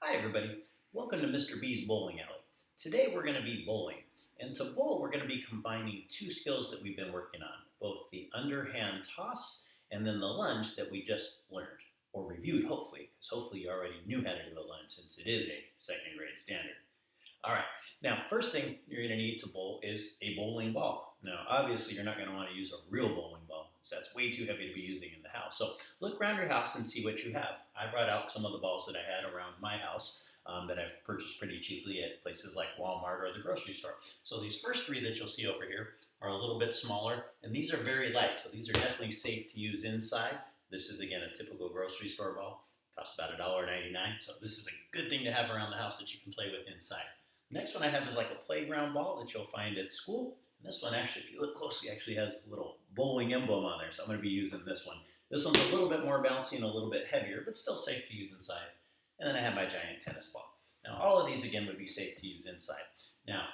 Hi everybody, welcome to Mr. B's Bowling Alley. Today we're going to be bowling, and to bowl we're going to be combining two skills that we've been working on, both the underhand toss and then the lunge that we just learned, or reviewed hopefully, because hopefully you already knew how to do a lunge since it is a second grade standard. Alright, now first thing you're going to need to bowl is a bowling ball. Now obviously you're not going to want to use a real bowling ball, so that's way too heavy to be using in the house. So look around your house and see what you have. I brought out some of the balls that I had around my house that I've purchased pretty cheaply at places like Walmart or the grocery store. So these first three that you'll see over here are a little bit smaller, and these are very light, so these are definitely safe to use inside. This is again a typical grocery store ball. Costs about $1.99, so this is a good thing to have around the house that you can play with inside. The next one I have is like a playground ball that you'll find at school. And this one actually, if you look closely, actually has a little bowling emblem on there, so I'm going to be using this one. This one's a little bit more bouncy and a little bit heavier, but still safe to use inside. And then I have my giant tennis ball. Now all of these again would be safe to use inside. Now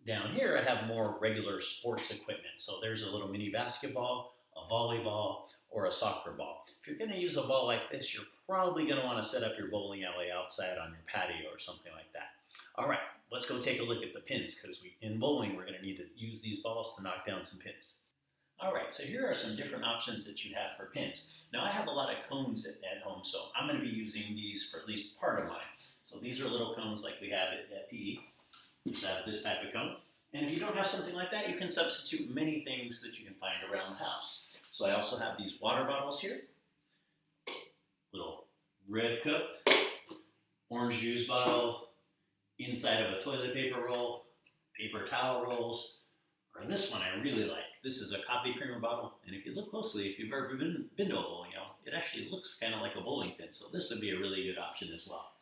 down here I have more regular sports equipment. So there's a little mini basketball, a volleyball, or a soccer ball. If you're going to use a ball like this, you're probably going to want to set up your bowling alley outside on your patio or something like that. All right, let's go take a look at the pins, because in bowling we're going to need to use these balls to knock down some pins. All right, so here are some different options that you have for pins. Now I have a lot of cones at home, so I'm going to be using these for at least part of mine. So these are little cones like we have at PE. Just have this type of cone. And if you don't have something like that, you can substitute many things that you can find around the house. So I also have these water bottles here. Little red cup, orange juice bottle, inside of a toilet paper roll, paper towel rolls, or this one I really like. This is a coffee creamer bottle, and if you look closely, if you've ever been to a bowling alley, it actually looks kind of like a bowling pin, so this would be a really good option as well.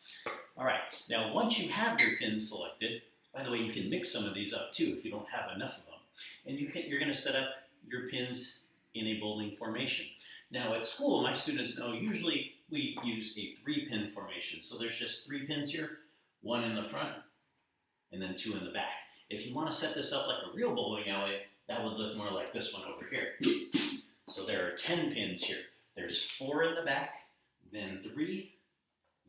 All right, now once you have your pins selected, by the way, you can mix some of these up too if you don't have enough of them, and you're going to set up your pins in a bowling formation. Now at school, my students know usually we use a 3-pin formation, so there's just 3 pins here, 1 in the front, and then 2 in the back. If you want to set this up like a real bowling alley, that would look more like this one over here. So there are 10 pins here. There's 4 in the back, then 3,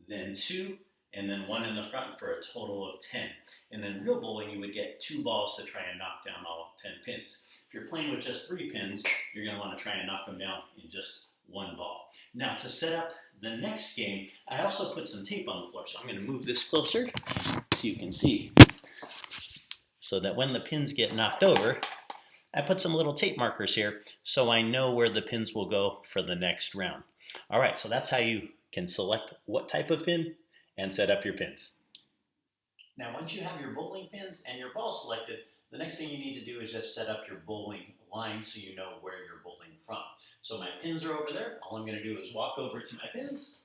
then 2, and then 1 in the front for a total of 10. And in real bowling, you would get 2 balls to try and knock down all 10 pins. If you're playing with just 3 pins, you're going to want to try and knock them down in just 1 ball. Now to set up the next game, I also put some tape on the floor. So I'm going to move this closer so you can see. So that when the pins get knocked over, I put some little tape markers here so I know where the pins will go for the next round. All right, so that's how you can select what type of pin and set up your pins. Now once you have your bowling pins and your ball selected, the next thing you need to do is just set up your bowling line so you know where you're bowling from. So my pins are over there. All I'm going to do is walk over to my pins.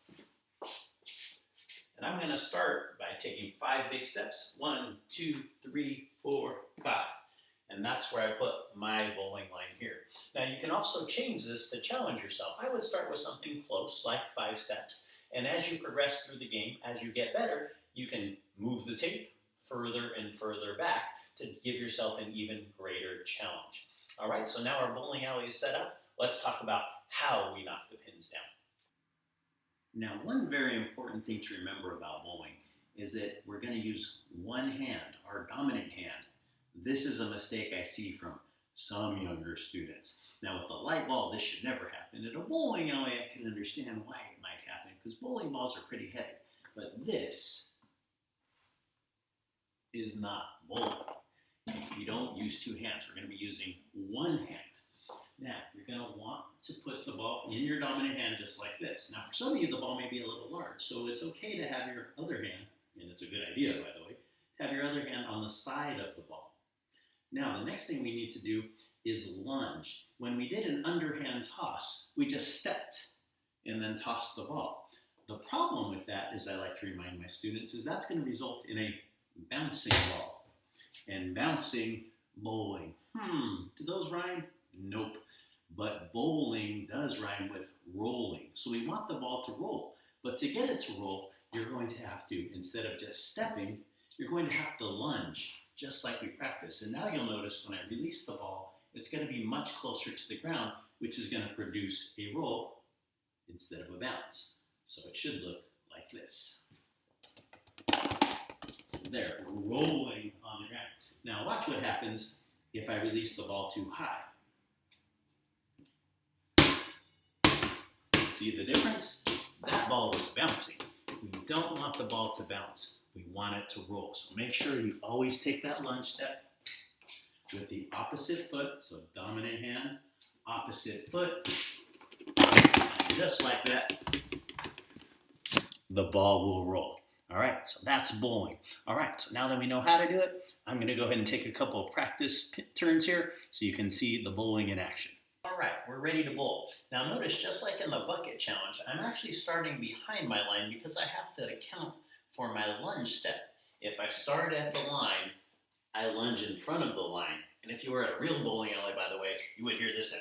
And I'm going to start by taking 5 big steps. 1, 2, 3, 4, 5. And that's where I put my bowling line here. Now you can also change this to challenge yourself. I would start with something close, like 5 steps. And as you progress through the game, as you get better, you can move the tape further and further back to give yourself an even greater challenge. All right, so now our bowling alley is set up. Let's talk about how we knock the pins down. Now, one very important thing to remember about bowling is that we're going to use one hand, our dominant hand. This is a mistake I see from some younger students. Now, with a light ball, this should never happen. At a bowling alley, I can understand why it might happen, because bowling balls are pretty heavy. But this is not bowling. You don't use 2 hands. We're going to be using one hand. Now, you're going to want to put the ball in your dominant hand just like this. Now, for some of you, the ball may be a little large, so it's okay to have your other hand, and it's a good idea, by the way, to have your other hand on the side of the ball. Now, the next thing we need to do is lunge. When we did an underhand toss, we just stepped and then tossed the ball. The problem with that, as I like to remind my students, is that's going to result in a bouncing ball. And bouncing, bowling. Do those rhyme? Nope. But bowling does rhyme with rolling. So we want the ball to roll. But to get it to roll, you're going to have to, instead of just stepping, you're going to have to lunge, just like we practiced. And now you'll notice when I release the ball, it's going to be much closer to the ground, which is going to produce a roll instead of a bounce. So it should look like this. There, rolling on the ground. Now watch what happens if I release the ball too high. See the difference? That ball was bouncing. We don't want the ball to bounce. We want it to roll. So make sure you always take that lunge step with the opposite foot. So dominant hand, opposite foot. And just like that, the ball will roll. All right, so that's bowling. All right, so now that we know how to do it, I'm going to go ahead and take a couple of practice turns here so you can see the bowling in action. All right, we're ready to bowl. Now notice, just like in the bucket challenge, I'm actually starting behind my line because I have to account for my lunge step. If I start at the line, I lunge in front of the line. And if you were at a real bowling alley, by the way, you would hear this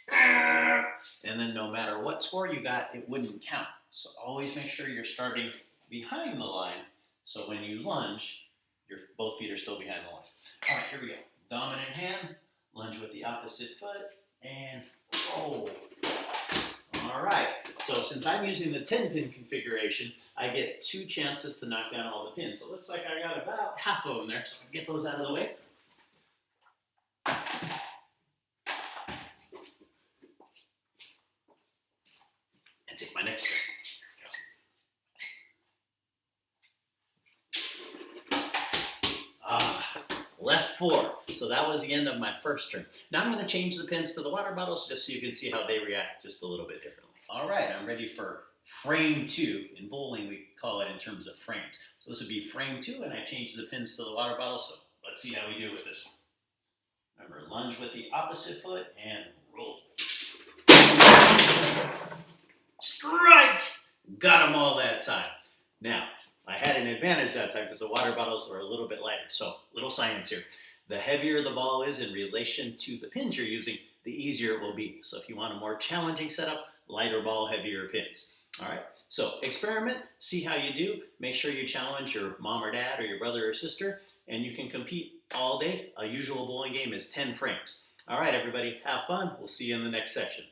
sound. And then no matter what score you got, it wouldn't count. So always make sure you're starting behind the line, so when you lunge, your both feet are still behind the line. All right, here we go. Dominant hand, lunge with the opposite foot, and roll. All right, so since I'm using the 10-pin configuration, I get 2 chances to knock down all the pins. So it looks like I got about half of them there, so I'll get those out of the way. And take my next turn. Left 4. So that was the end of my first turn. Now I'm going to change the pins to the water bottles just so you can see how they react just a little bit differently. All right, I'm ready for frame 2. In bowling, we call it in terms of frames. So this would be frame 2, and I changed the pins to the water bottle. So let's see how we do with this one. Remember, lunge with the opposite foot and roll. Strike! Got them all that time. Now, I had an advantage that time because the water bottles were a little bit lighter. So, little science here. The heavier the ball is in relation to the pins you're using, the easier it will be. So if you want a more challenging setup, lighter ball, heavier pins. All right, so experiment, see how you do. Make sure you challenge your mom or dad or your brother or sister, and you can compete all day. A usual bowling game is 10 frames. All right, everybody, have fun. We'll see you in the next section.